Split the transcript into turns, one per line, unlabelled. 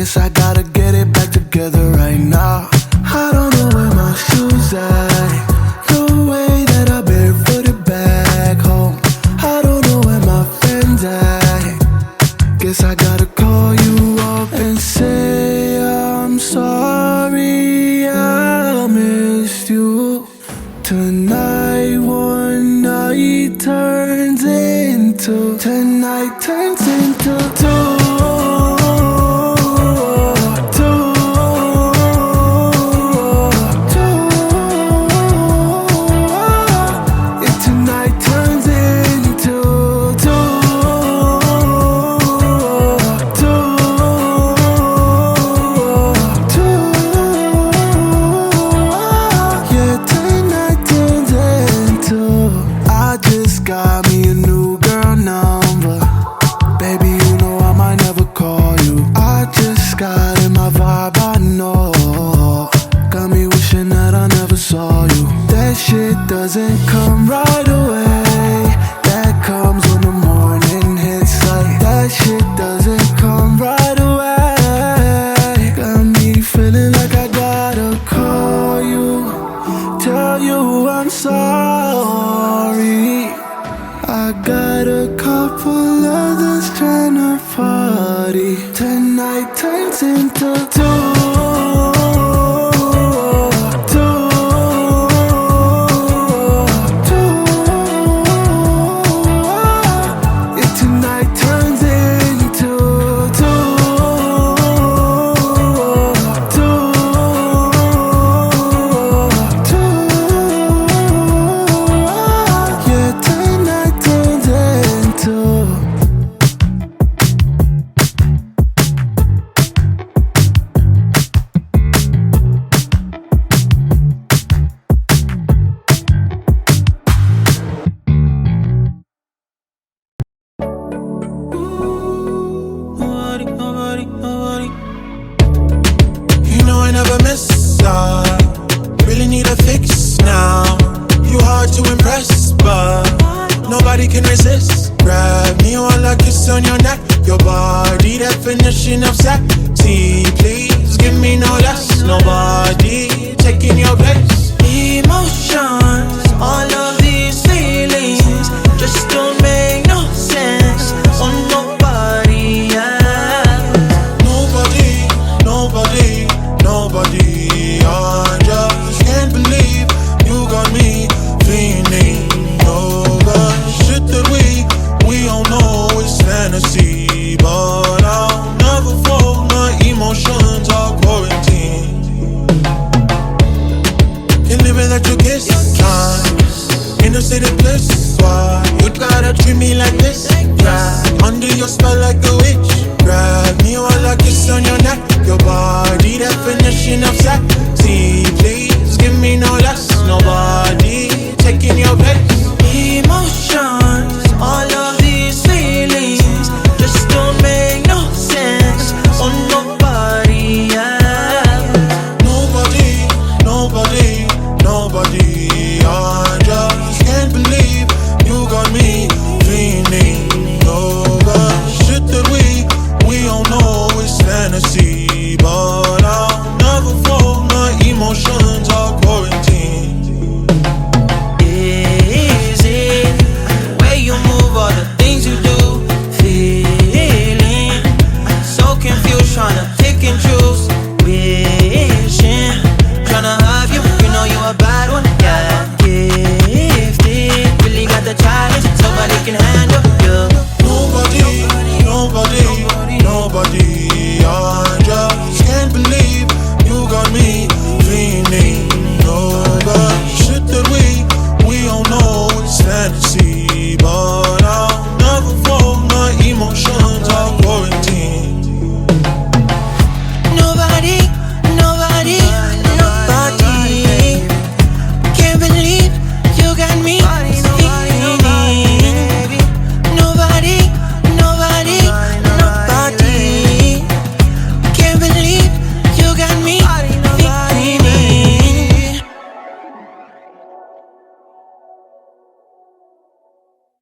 Guess I gotta get it back together right now. I don't know where my shoes at. The way that I barefooted back home. I don't know where my friends at. Guess I gotta call you up and say I'm sorry I missed you. Tonight one night turns into tonight turns into two. Got me a new girl number. Baby, you know I might never call you. I just got in my vibe, I know. Got me wishing that I never saw you. That shit doesn't come right away. That comes when the morning hits. Like that shit doesn't come right away. Got me feeling like I gotta call you, tell you I'm sorry. I got a couple others tryna party. Tonight turns into two.
Really need a fix now. You hard to impress, but nobody can resist. Grab me while I kiss on your neck. Your body definition of sexy. Please give me no less. Nobody taking your place.
Emotions, all of these feelings just don't make no sense on nobody else.
Nobody. I just can't believe you got me feeling over shit that we all know is fantasy, but I'll never fold. My emotions are quarantined. Can't live without your kiss time. In a state of bliss, why you gotta treat me like this? Yeah, under your spell like a witch. Grab me while I kiss on your neck. Your body definition of sexy. Please give me no less. Nobody taking your place.